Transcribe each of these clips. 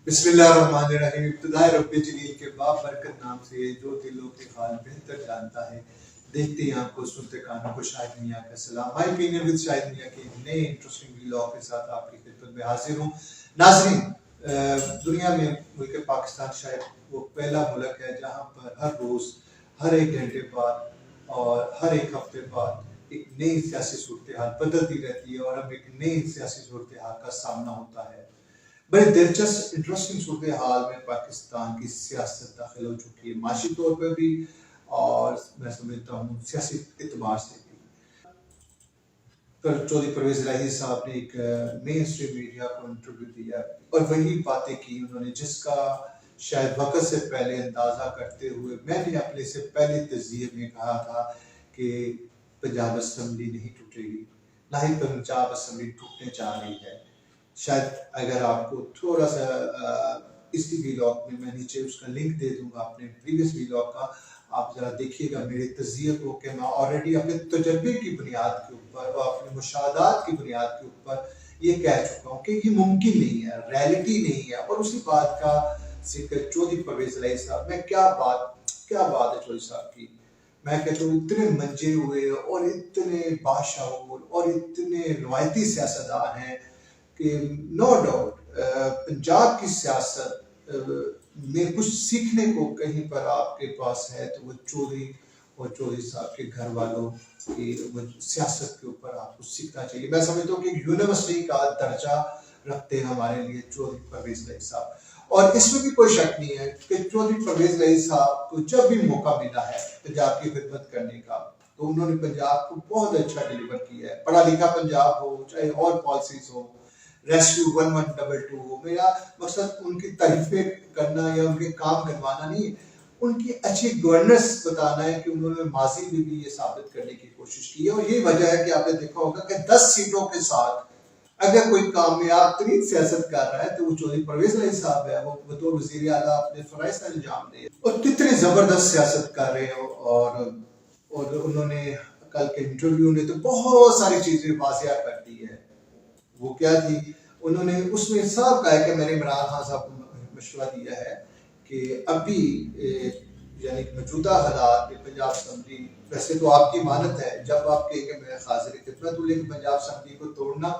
बिस्मिल्लाहिर्रहमानिर्रहीम। इब्तिदाए रब्बे जलील के बाप बरकत नाम से जो दिलों के हाल बेहतर जानता है। देखते हैं आपको, सुनते कानों को। शाहिद मियां का सलाम। माय ओपिनियन विद शाहिद मियां के नए इंटरेस्टिंग व्लॉग के साथ आपकी खिदमत में हाजिर हूँ। नाज़रीन, दुनिया में मुल्क पाकिस्तान शायद वो पहला मुल्क है जहाँ पर हर रोज़, हर एक घंटे बाद और हर एक हफ्ते बाद एक नई सियासी सूरत हाल बदलती रहती है और हम एक नई सियासी सूरत हाल का सामना होता है। बड़े दिलचस्प इंटरेस्टिंग सूरत हाल में पाकिस्तान की सियासत दाखिल हो चुकी है, माशी तौर पर भी और मैं समझता हूँ सियासी एतबार से भी। कल चौधरी परवेज इलाही साहब ने एक मेन स्ट्रीम मीडिया को इंटरव्यू दिया और वही बातें की उन्होंने जिसका शायद वक्त से पहले अंदाजा करते हुए मैंने अपने से पहले तज़किरे में कहा था कि पंजाब असम्बली नहीं टूटेगी, ना ही पंजाब असम्बली टूटने जा रही है। शायद अगर आपको थोड़ा सा इसी व्लॉग में मैं नीचे उसका लिंक दे दूंगा अपने प्रीवियस व्लॉग का, आप जरा देखिएगा मेरे तज़किरे को कि मैं ऑलरेडी अपने तजर्बे की बुनियाद के ऊपर और अपने मुशाहदात की बुनियाद के ऊपर ये कह चुका हूँ कि ये मुमकिन नहीं है, रियलिटी नहीं है। और उसी बात का जिक्र चौधरी परवेज इलाही साहब, मैं क्या बात है चौधरी साहब की। मैं कहता हूँ इतने मंजे हुए और इतने बादशाह और इतने रवायती सियासतदान हैं कि नो डाउट पंजाब की सियासत में कुछ सीखने को कहीं पर आपके पास है तो वो चौधरी और चौधरी साहब के घर वालों की सियासत के ऊपर आपको सीखना चाहिए। मैं समझता हूँ कि यूनिवर्सिटी का दर्जा रखते हैं हमारे लिए चौधरी परवेज इलाही साहब, और इसमें भी कोई शक नहीं है कि चौधरी परवेज इलाही साहब को जब भी मौका मिला है पंजाब की खिदमत करने का तो उन्होंने पंजाब को बहुत अच्छा डिलीवर किया है। पढ़ा लिखा पंजाब हो चाहे और पॉलिसीज हो, रेस्क्यू 1122 हो, मेरा मकसद उनकी तारीफें करना या उनके काम करवाना नहीं, उनकी अच्छी गवर्नेंस बताना है कि उन्होंने माजी में भी ये साबित करने की कोशिश की है। और यही वजह है कि आपने देखा होगा कि 10 सीटों के साथ अगर कोई कामयाब तरीन सियासत कर रहा है तो वो चौधरी परवेज इलाही साहब है। वो बतौर वज़ीर आला अपने फराइज़ का अंजाम दे और कितनी जबरदस्त सियासत कर रहे हो। और उन्होंने कल के इंटरव्यू ने तो बहुत सारी चीजें वाज़िया कर दी है। वो क्या थी, उन्होंने उसमें साफ कहा है कि मैंने इमरान खान साहब को मशवरा दिया है कि अभी यानी कि मौजूदा हालात में पंजाब असम्बली, वैसे तो आपकी मानत है जब आप कहेंगे मैं हाजिर खिदमत हूँ, लेकिन पंजाब असम्बली को तोड़ना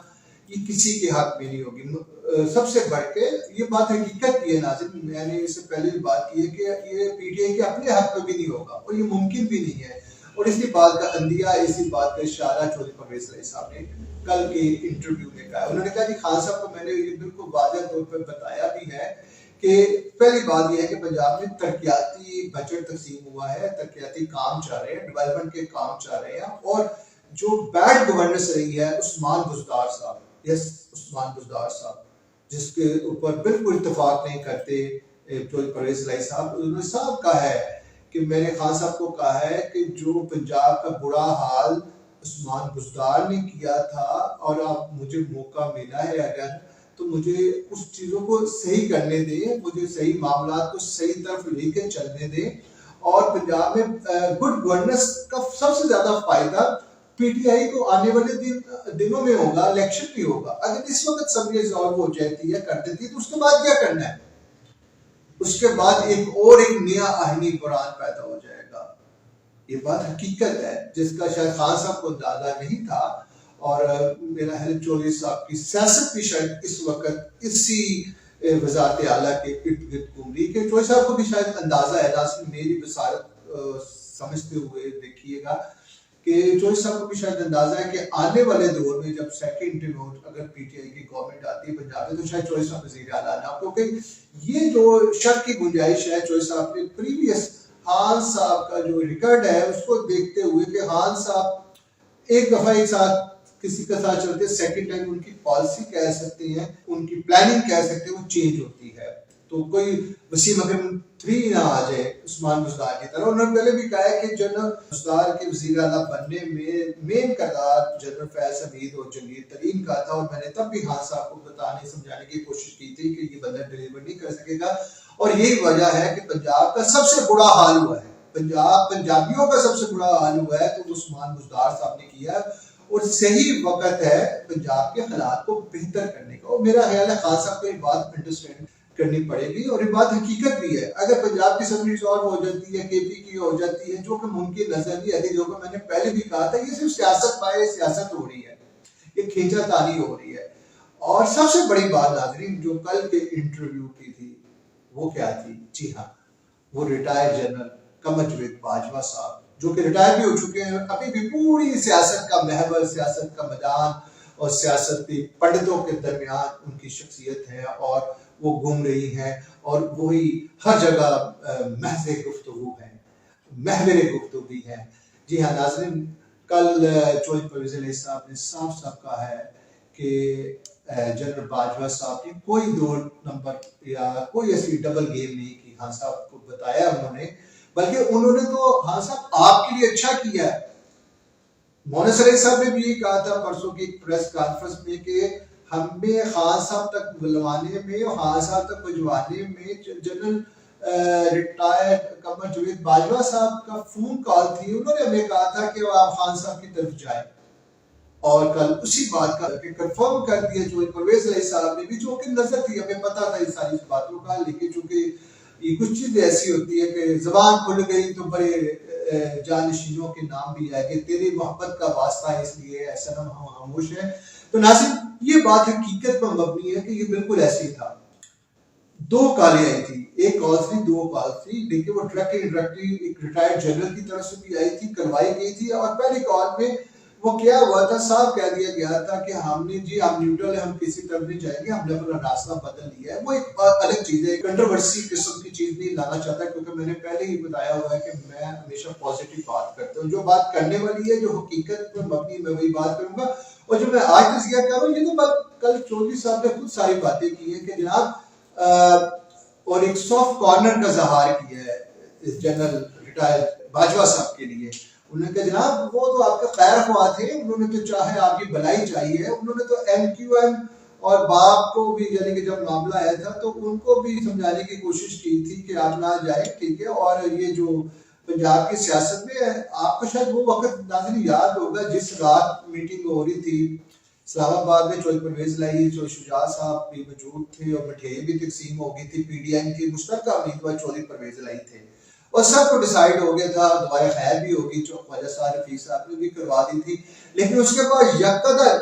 ये किसी के हाथ में नहीं होगी। सबसे बढ़ के ये बात हकीकत भी है नाज़रीन, मैंने इससे पहले भी बात की है कि ये पीटीआई के अपने हाथ में भी नहीं होगा और ये मुमकिन भी नहीं है। और इसी बात का अंदिया, इसी बात का इशारा चौधरी परवेज इलाही साहब ने कल के इंटरव्यू में कहा। उन्होंने कहा कि खान साहब को मैंने ये बिल्कुल वाज़ेह तौर पर बताया भी है कि पहली बात यह है कि पंजाब में तरक्याती बजट तकसीम हुआ है, तरक्याती काम चल रहे हैं, डेवलपमेंट के काम चल रहे हैं। और जो बैड गवर्नेंस रही है उस्मान बुज़दार साहब, उस्मान बुज़दार साहब, जिसके ऊपर बिल्कुल इत्तेफाक नहीं करते चौधरी परवेज इलाही साहब, उन्होंने साहब कहा है कि मैंने खान साहब को कहा है कि जो पंजाब का बुरा हाल उस्मान बुज़दार ने किया था और अब मुझे मौका मिला है अगर, तो मुझे उस चीज़ों को सही करने दें, मुझे सही मामलात को सही तरफ लेके चलने दें। और पंजाब में गुड गवर्नेंस का सबसे ज़्यादा फायदा पीटीआई को आने वाले दिनों में होगा, इलेक्शन भी होगा। अगर इस वक्त सब रिजॉल्व हो जाती है, कर देती है, तो उसके बाद क्या करना है? उसके बाद एक नया आईनी कुरान पैदा हो जाएगा। ये बात हकीकत है जिसका शायद खान साहब को अंदाजा नहीं था। और मेरा है चौधरी साहब की सियासत भी शायद इस वक्त इसी वजारत आला के इर्द गिर्द घूम रही है। चौधरी साहब को भी शायद अंदाजा है, ना मेरी बसारत समझते हुए देखिएगा कि चौधरी साहब को भी शायद अंदाजा है कि आने वाले दौर में जब सेकंड रिमोट अगर पीटीआई की गवर्नमेंट आती है पंजाब में तो शायद चौधरी साहब वज़ीर आला ना, क्योंकि ये जो शक की गुंजाइश है चौधरी साहब ने प्रीवियस खान साहब का जो रिकॉर्ड है उसको देखते हुए कि खान साहब एक दफा एक साथ किसी के साथ चलते, सेकंड टाइम उनकी पॉलिसी कह सकते हैं, उनकी प्लानिंग कह सकते हैं, वो चेंज होती है। तो कोई वसीम अकरम 3 ना आ जाए उस्मान बुज़दार की तरह। उन्होंने पहले भी कहा है कि जनरल बुज़दार के वज़ीर आला बनने में मेन किरदार जनरल फैज़ हमीद और जंगीर तरीन का था। और मैंने तब भी खान साहब को बताने समझाने की कोशिश की थी कि ये बंदा डिलीवर नहीं कर सकेगा। और यही वजह है कि पंजाब का सबसे बुरा हाल हुआ है, पंजाबियों का सबसे बुरा हाल हुआ है तो उस्मान बुज़दार साहब ने किया। और सही वक्त है पंजाब के हालात को बेहतर करने का। और मेरा ख्याल है खान साहब को एक बात अंडरस्टैंड کرنی پڑے گی. اور یہ بات حقیقت بھی ہے. اگر پنجاب کی اسمبلی سالو ہو جاتی ہے, کے پی کی ہو جاتی ہے, جو کہ ممکن نظر نہیں آتی, جو کہ میں نے پہلے بھی کہا تھا, یہ صرف سیاست پائے سیاست ہو رہی ہے, یہ کھینچا تانی ہو رہی ہے. اور سب سے بڑی بات ناظرین جو کل کے انٹرویو کی تھی وہ کیا تھی؟ جی ہاں, وہ ریٹائر جنرل قمر جاوید باجوہ صاحب جو کہ ریٹائر بھی ہو چکے ہیں, ابھی بھی پوری سیاست کا محور, سیاست کا میدان اور سیاستی پنڈتوں کے درمیان ان کی شخصیت ہے اور وہ گھوم رہی ہیں اور وہی ہر جگہ محور گفتگو ہے, محور گفتگو ہے. جی ہاں ناظرین, کل چودھری پرویز الہی صاحب نے صاف صاف کہا ہے کہ جنرل باجوہ صاحب نے کوئی 2 نمبر یا کوئی ایسی ڈبل گیم نہیں کی. خان صاحب کو بتایا انہوں نے, بلکہ انہوں نے تو خان صاحب آپ کے لیے اچھا کیا ہے. مونس علی صاحب نے بھی یہ کہا تھا پرسوں کی پریس کانفرنس میں کہ ہمیں خان صاحب تک بلوانے میں اور خان صاحب تک بھجوانے میں جنرل ریٹائرڈ قمر جاوید باجوہ صاحب کا فون کال تھی. انہوں نے ہمیں کہا تھا کہ آپ خان صاحب کی طرف جائیں, اور کل اسی بات کا کنفرم کر دیا جو پرویز الہی صاحب نے بھی, جو کہ نظر تھی, ہمیں پتا تھا ان ساری باتوں کا, لیکن چونکہ یہ کچھ چیزیں ایسی ہوتی ہے کہ زبان کھل گئی تو بڑے جانشینوں کے نام بھی آئے کہ تیری محبت کا واسطہ ہے اس لیے ایسا نہ خاموش ہے. تو ناظرین یہ بات حقیقت پر مبنی ہے کہ یہ بالکل ایسے ہی تھا. 2 کالیں آئی تھی, ایک کال تھی, 2 کال تھی, لیکن وہ ڈائریکٹلی ایک ریٹائرڈ جنرل کی طرف سے بھی آئی تھی, کروائی گئی تھی. اور پہلی کال میں وہ کیا ہوا تھا, صاحب کہہ دیا گیا تھا کہ ہم نے جی ہم نیوٹرل ہے, ہم کسی طرف نہیں جائیں گے, ہم نے اپنا راستہ بدل لیا ہے. وہ ایک الگ چیز ہے, کنٹروورسی قسم کی چیز نہیں لانا چاہتا, کیونکہ میں نے پہلے ہی بتایا ہوا ہے کہ میں ہمیشہ پازیٹیو بات کرتا ہوں. جو بات کرنے والی ہے, جو حقیقت پر مبنی, میں وہی بات کروں گا. اور جو میں آج تذکیہ کر رہا ہوں, یہ تو کل چودھری صاحب نے خود ساری باتیں کی ہیں کہ جناب, اور ایک سافٹ کارنر کا اظہار کیا ہے جنرل ریٹائر باجوہ صاحب کے لیے. انہوں نے کہا جناب وہ تو آپ کے خیر خواہ تھے, انہوں نے تو چاہے آپ کی بھلائی چاہیے, انہوں نے تو ایم کیو ایم اور باپ کو بھی, یعنی کہ جب معاملہ آیا تھا تو ان کو بھی سمجھانے کی کوشش کی تھی کہ آپ نہ جائیں, ٹھیک ہے. اور یہ جو پنجاب کی سیاست میں آپ کو شاید وہ وقت ناظرین یاد ہوگا جس رات میٹنگ ہو رہی تھی اسلام آباد میں, چودھری پرویز الہی, چودھری شجاع صاحب بھی موجود تھے اور مٹھائیاں بھی تقسیم ہو گئی تھی. پی ڈی ایم کی مشترکہ امیدوار چودھری پرویز الہی تھے اور سب کو ڈیسائیڈ ہو گیا تھا, دوبارہ خیر بھی ہوگی, خواجہ صاحب رفیق صاحب نے بھی کروا دی تھی. لیکن اس کے بعد یکدر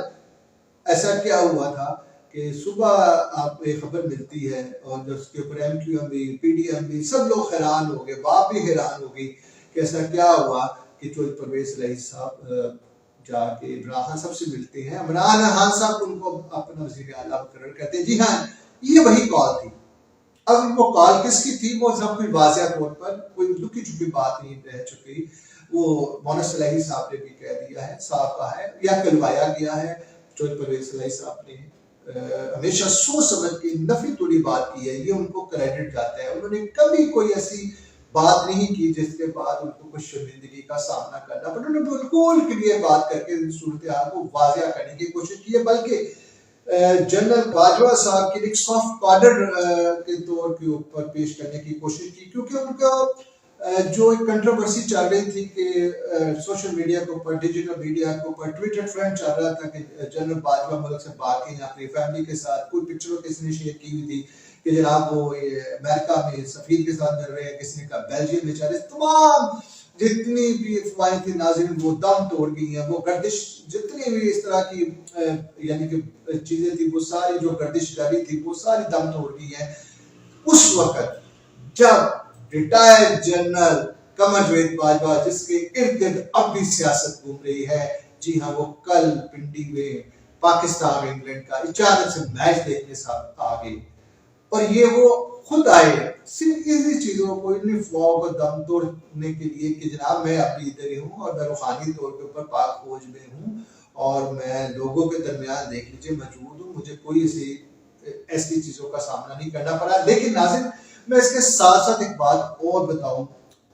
ایسا کیا ہوا تھا کہ صبح آپ کو خبر ملتی ہے اور جو اس کے اوپر ایم کیو ایم بھی, پی ڈی ایم بھی, سب لوگ حیران ہو گئے, باپ بھی حیران ہو گئی کہ ایسا کیا ہوا کہ چودھری پرویز الہی صاحب جا کے عمران خان صاحب سے ملتے ہیں. عمران خان صاحب ان کو اپنا وزیر اعلیٰ مقرر کرتے ہیں. جی ہاں, یہ وہی کال تھی. اب وہ کال کس کی تھی وہ سب کچھ واضح طور پر, کوئی لکی چھپی بات نہیں رہ چکی. وہ مونس الہی صاحب نے بھی کہہ دیا ہے, صاحب کہا ہے یا کہلوایا گیا ہے. چودھری پرویز الہی صاحب نے ہمیشہ سوچ سمجھ کے نفی توڑی بات کی ہے, یہ ان کو کریڈٹ جاتا ہے. انہوں نے کبھی کوئی ایسی بات نہیں کی جس کے بعد ان کو کچھ شرمندگی کا سامنا کرنا پڑا. انہوں نے بالکل کلیئر بات کر کے صورتحال کو واضح کرنے کی کوشش کی ہے, بلکہ جنرل باجوہ صاحب کے ایک سافٹ کارنر کے طور کے اوپر پیش کرنے کی کوشش کی, کیونکہ ان کا جو ایک کنٹروورسی چل رہی تھی کہ سوشل میڈیا کے اوپر, ڈیجیٹل میڈیا کے اوپر ٹویٹر ٹرینڈ چل رہا تھا کہ جنرل باجوہ ملک سے بھاگ کے اپنی فیملی کے ساتھ, کوئی پکچر کسی نے شیئر کی ہوئی تھی کہ جناب وہ امریکہ میں سفیر کے ساتھ مل رہے ہیں, کسی نے کہا بیلجیم میں چل رہے. تمام جتنی بھی افواہیں تھی ناظرین وہ دم توڑ گئی ہیں. وہ گردش جتنی بھی اس طرح کی یعنی کہ چیزیں تھی وہ ساری جو گردش کری تھی وہ ساری دم توڑ گئی ہیں اس وقت جب ریٹائرڈ جنرل قمر جاوید باجوہ, جس کے ارد گرد اب بھی سیاست گھوم رہی ہے, جی ہاں وہ کل پنڈی میں پاکستان انگلینڈ کا اچانک سے میچ دیکھنے ساتھ آ گئی. اور یہ وہ خود آئے صرف اسی چیزوں کو, ان فواؤں کو دم توڑنے کے لیے کہ جناب میں اب ادھر ہی ہوں اور میں روحانی طور کے اوپر پاک فوج میں ہوں اور میں لوگوں کے درمیان دیکھ لیجیے موجود ہوں, مجھے کوئی ایسی چیزوں کا سامنا نہیں کرنا پڑا. لیکن ناظرین میں اس کے ساتھ ساتھ ایک بات اور بتاؤں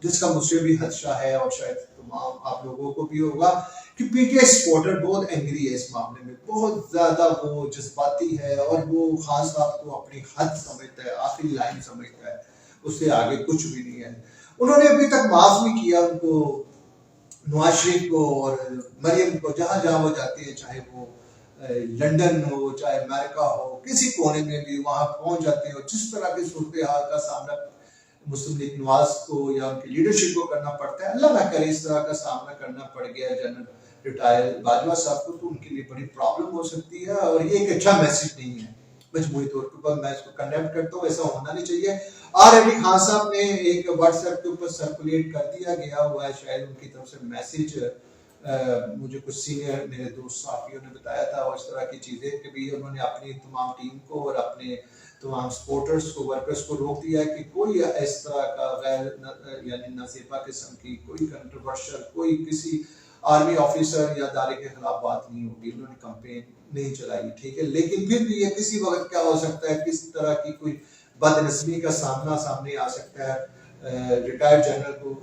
جس کا مجھ سے بھی خدشہ ہے اور شاید تمام آپ لوگوں کو بھی ہوگا, کہ پی ٹی آئی سپورٹر بہت اینگری ہے اس معاملے میں, بہت زیادہ وہ جذباتی ہے اور وہ خان صاحب کو اپنی حد سمجھتا ہے, آخری لائن سمجھتا ہے, اس سے آگے کچھ بھی نہیں ہے. انہوں نے ابھی تک معاف نہیں کیا ان کو, نواز شریف کو اور مریم کو, جہاں جہاں وہ جاتے ہیں, چاہے وہ लंदन हो चाहे अमेरिका हो, किसी कोने में भी वहां पहुंच जाते हो, जिस तरह की सूरत हाल का सामना मुस्लिम लीग नवाज को या उनकी लीडरशिप को करना पड़ता है, अल्लाह ना करे इस तरह का सामना करना पड़ गया जनरल रिटायर बाजवा साहब को, तो उनके लिए बड़ी प्रॉब्लम हो सकती है और ये एक अच्छा मैसेज नहीं है। मजमूरी तौर के ऊपर मैं इसको कंडेम करता हूँ, ऐसा होना नहीं चाहिए। ऑलरेडी खान साहब ने एक व्हाट्सएप के ऊपर सर्कुलेट कर दिया गया हुआ है, शायद उनकी तरफ से मैसेज, मुझे कुछ सीनियर मेरे दोस्त साथियों ने बताया था और इस तरह की चीज़ें कि भी उन्होंने अपनी तमाम टीम को और अपने तमाम सपोर्टर्स को, वर्कर्स को रोक दिया है कि कोई इस तरह का गैर यानी नासेफा किस्म की कोई कंट्रोवर्शियल, कोई किसी आर्मी ऑफिसर या दारे के खिलाफ बात नहीं होगी। उन्होंने कंपेन नहीं चलाई, ठीक है, लेकिन फिर भी ये किसी वक्त क्या हो सकता है, किस तरह की कोई बदनस्मी का सामने आ सकता है रिटायर्ड जनरल को,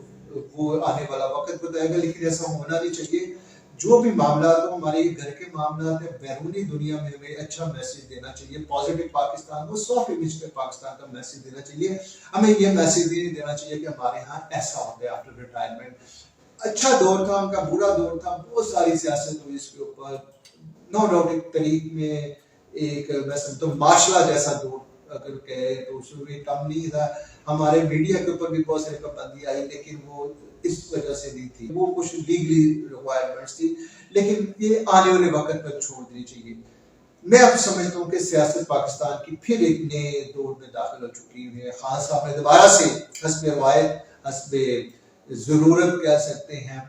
वो आने वाला वक्त बताएगा, लेकिन ऐसा होना नहीं चाहिए। जो भी मामला हो, हमारे घर के मामला है, बैरूनी दुनिया में हमें अच्छा मैसेज देना चाहिए, पॉजिटिव पाकिस्तान को, सॉफ्ट इमेज पे पाकिस्तान का मैसेज देना चाहिए। हमें ये मैसेज नहीं देना चाहिए कि हमारे यहाँ ऐसा हो गया आफ्टर रिटायरमेंट। अच्छा दौर था उनका, बुरा दौर था, बहुत सारी सियासत हुई इसके ऊपर, नो डाउट एक तरीक में एक मैं समझता हूँ मार्शला जैसा दौर अगर कहे तो उसमें कम नहीं था। हमारे मीडिया के ऊपर भी बहुत सारी पाबंदी आई, लेकिन वो इस वजह से नहीं थी, वो कुछ लीगली रिक्वायरमेंट्स थी, लेकिन ये आने वाले वक्त पर छोड़ देनी चाहिए। मैं अब समझता हूँ कि सियासत पाकिस्तान की फिर एक नए दौर में दाखिल हो चुकी है। खान साहब ने दोबारा से हस्बे रवायत, हस्बे जरूरत कह सकते हैं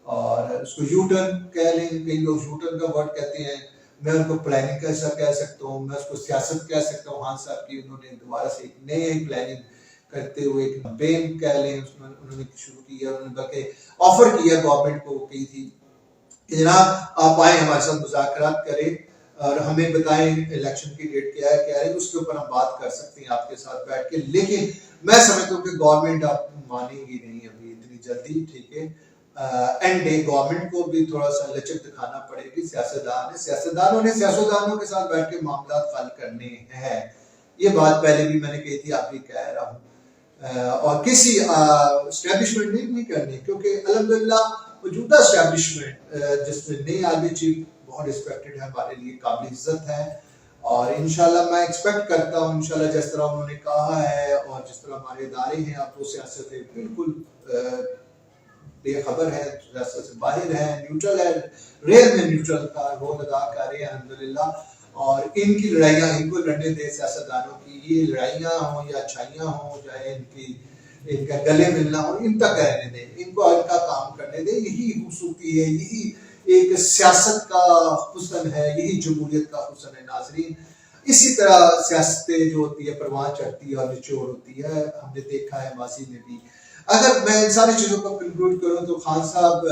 और उसको यूटर्न कह लें, कई लोग यूटर्न का वर्ड कहते हैं, मैं उनको प्लानिंग कैसा कह सकता हूँ, मैं उसको सियासत कह सकता हूँ। खान साहब की उन्होंने दोबारा से एक नई प्लानिंग करते हुए एक कैंपेन कह लें उन्होंने शुरू किया, उन्होंने बल्कि ऑफर किया गवर्नमेंट को, की थी कि जनाब आप आए हमारे साथ मुज़ाकरात करें और हमें बताएं इलेक्शन की डेट क्या है, उसके ऊपर हम बात कर सकते हैं आपके साथ बैठ के। लेकिन मैं समझता हूँ कि गवर्नमेंट आप मानेगी नहीं अभी इतनी जल्दी, ठीक है। एंड डे गवर्नमेंट को भी थोड़ा सा लचक दिखाना पड़ेगी, सियासतदानों ने सियासतदानों के साथ बैठ के मामला हल करने हैं। ये बात पहले भी मैंने कही थी, आप भी कह रहा हूँ, और किसी एस्टेब्लिशमेंट नहीं करनी, क्योंकि अल्हम्दुलिल्लाह मौजूदा एस्टेब्लिशमेंट जिसमें नई आर्मी चीफ बहुत रिस्पेक्टेड है, हमारे लिए काबिल इज्जत है और इंशाल्लाह मैं एक्सपेक्ट करता हूँ इंशाल्लाह जिस तरह उन्होंने कहा है और जिस तरह हमारे इदारे हैं, आप वो सियासत है बिल्कुल बेखबर है, सियासत से बाहर है, न्यूट्रल है, रेल में न्यूट्रल का रोल अदा कर रहे हैं अल्हम्दुलिल्लाह। और इनकी लड़ाइयाँ इनको लड़ने दे सियासतदानों की, ये लड़ाइयाँ हों या अच्छाइयाँ हों, चाहे इनका गले मिलना हो, इन तक रहने दें, इनको इनका काम करने दें। यही खूबसूरती है, यही एक सियासत का हुस्न है, यही जमहूरियत का हुस्न है नाज़रीन। इसी तरह सियासतें जो होती है परवान चढ़ती है और निचोड़ होती है, हमने देखा है माजी में भी। अगर मैं इन सारी चीज़ों को कंक्लूड करूँ तो खान साहब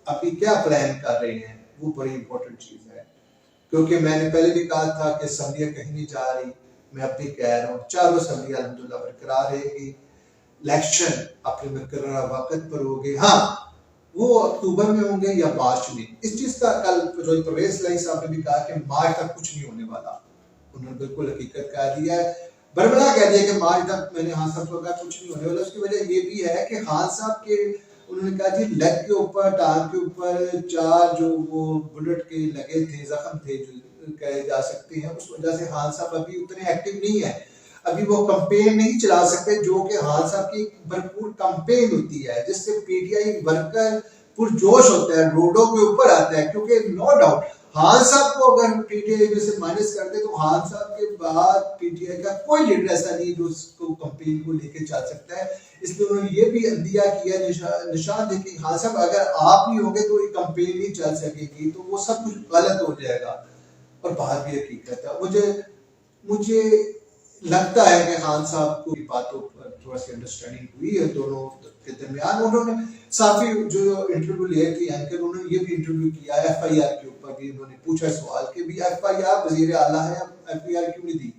अभी क्या प्लान कर रहे हैं वो बड़ी इंपॉर्टेंट चीज़ है, क्योंकि मैंने पहले भी कहा था कि असम्बलियाँ कहीं नहीं जा रही, मैं अब भी कह रहा हूँ चारों असम्बलियाँ अल्हम्दुलिल्लाह बरकरार रहेगी, इलेक्शन अपने मुकर्रर वक्त पर होंगे। हाँ, वो अक्टूबर में होंगे या मार्च में, इस चीज़ का कल जो परवेज लाई साहब ने भी कहा कि मार्च तक कुछ नहीं होने वाला, उन्होंने बिल्कुल हकीकत कह दिया है, बरबला कह दिया कि मार्च तक मैंने खान साहब को कहा कुछ नहीं होने वाला। उसकी वजह ये भी है कि खान साहब के उन्होंने कहा जी लेग के ऊपर, टांग के ऊपर 4 जो वो बुलेट के लगे थे, जख्म थे जो कहे जा सकते हैं, उस वजह से खान साहब अभी उतने एक्टिव नहीं है, अभी वो कंपेन नहीं चला सकते जो कि खान साहब की भरपूर कंपेन होती है जिससे पीटीआई वर्कर पुरजोश होता है, रोडों के ऊपर आता है। क्योंकि नो डाउट खान साहब को अगर पीटीआई में से माइनस कर दे तो खान साहब के बाद पीटीआई का कोई लीडर ऐसा नहीं जो उसको कंपेन को लेके चल सकता है। इसलिए उन्होंने ये भी अंदिया किया, निशान दे कि खान साहब अगर आप नहीं होंगे तो ये कंपेन नहीं चल सकेगी, तो वो सब कुछ गलत हो जाएगा। और बात भी हकीकत है, मुझे लगता है कि खान साहब को बातों पर थोड़ा सी अंडरस्टैंडिंग हुई है दोनों के दरमियान। उन्होंने साफी जो इंटरव्यू लिए थे एंकर, उन्होंने ये भी इंटरव्यू किया एफआईआर के ऊपर भी, उन्होंने पूछा सवाल कि भी एफआईआर वजीर आला है, एफआईआर क्यों नहीं दी,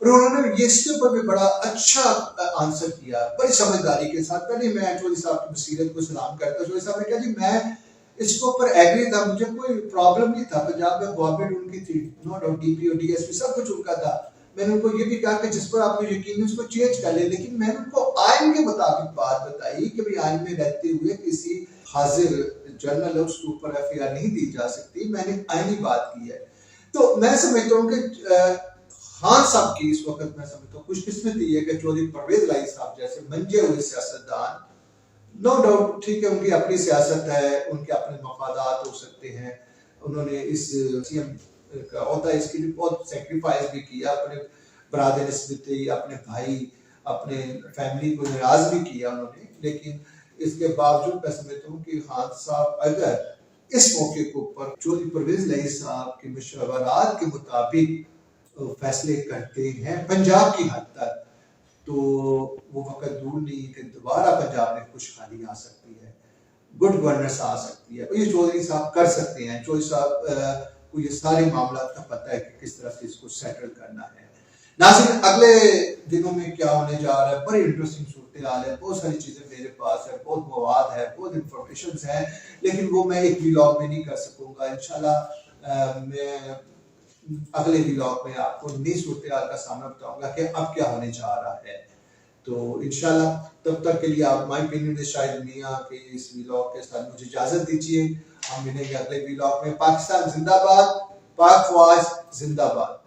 और उन्होंने ये इसके ऊपर भी बड़ा अच्छा आंसर किया, बड़ी समझदारी के साथ। पहले मैं चौधरी साहब की बसीरत को सलाम करता, चौधरी साहब ने कहा जी मैं इसके ऊपर एग्री था, मुझे कोई प्रॉब्लम नहीं था, पंजाब में गवर्नमेंट उनकी थी, नो डाउट डीपी और डीएसपी सब कुछ उनका था। मैंने उनको ये भी कहा कि जिस पर आपको यकीन है उसको चेंज कर ले, लेकिन मैंने उनको आइन के मुताबिक बात बताई कि भाई आइन में रहते हुए किसी हाजिर जर्नल है उसके ऊपर FIR नहीं दी जा सकती, मैंने आईनी बात की है। तो मैं समझता हूँ कि खान साहब की इस वक्त मैं समझता हूँ खुशकिस्मती है कि चौधरी परवेज लाई साहब जैसे मंजे हुए सियासतदान, नो डाउट ठीक है उनकी अपनी सियासत है, उनके अपने मफादात हो सकते हैं, उन्होंने इस CM का होता है इसके लिए बहुत सेक्रीफाइस भी किया, अपने बरादर निस्बती, अपने भाई, अपने फैमिली को नाराज भी किया उन्होंने, लेकिन इसके बावजूद मैं समझता हूँ कि खान साहब अगर इस मौके के ऊपर चौधरी परवेज लाई साहब के मशवरात के मुताबिक फैसले करते हैं पंजाब की हद तक, तो वो वक्त दूर नहीं कि दोबारा पंजाब में खुशहाली आ सकती है, गुड गवर्नेंस आ सकती है। ये चौधरी साहब कर सकते हैं, चौधरी साहब को ये सारे मामला का पता है कि किस तरह से इसको सेटल करना है। नाज़रीन, अगले दिनों में क्या होने जा रहा है, बड़ी इंटरेस्टिंग सूरत हाल है, बहुत सारी चीज़ें मेरे पास है, बहुत मवाद है, बहुत इंफॉर्मेशन है, लेकिन वो मैं एक व्लॉग में नहीं कर सकूँगा। इंशाल्लाह मैं अगले व्लॉग में आपको नई सूरत हाल का सामना बताऊंगा कि अब क्या होने जा रहा है। तो इंशाल्लाह तब तक के लिए आप माय ओपिनियन विद शाहिद मियां के इस व्लॉग के साथ मुझे इजाजत दीजिए। हम मिलेंगे अगले व्लॉग में। पाकिस्तान जिंदाबाद, पाक फौज जिंदाबाद।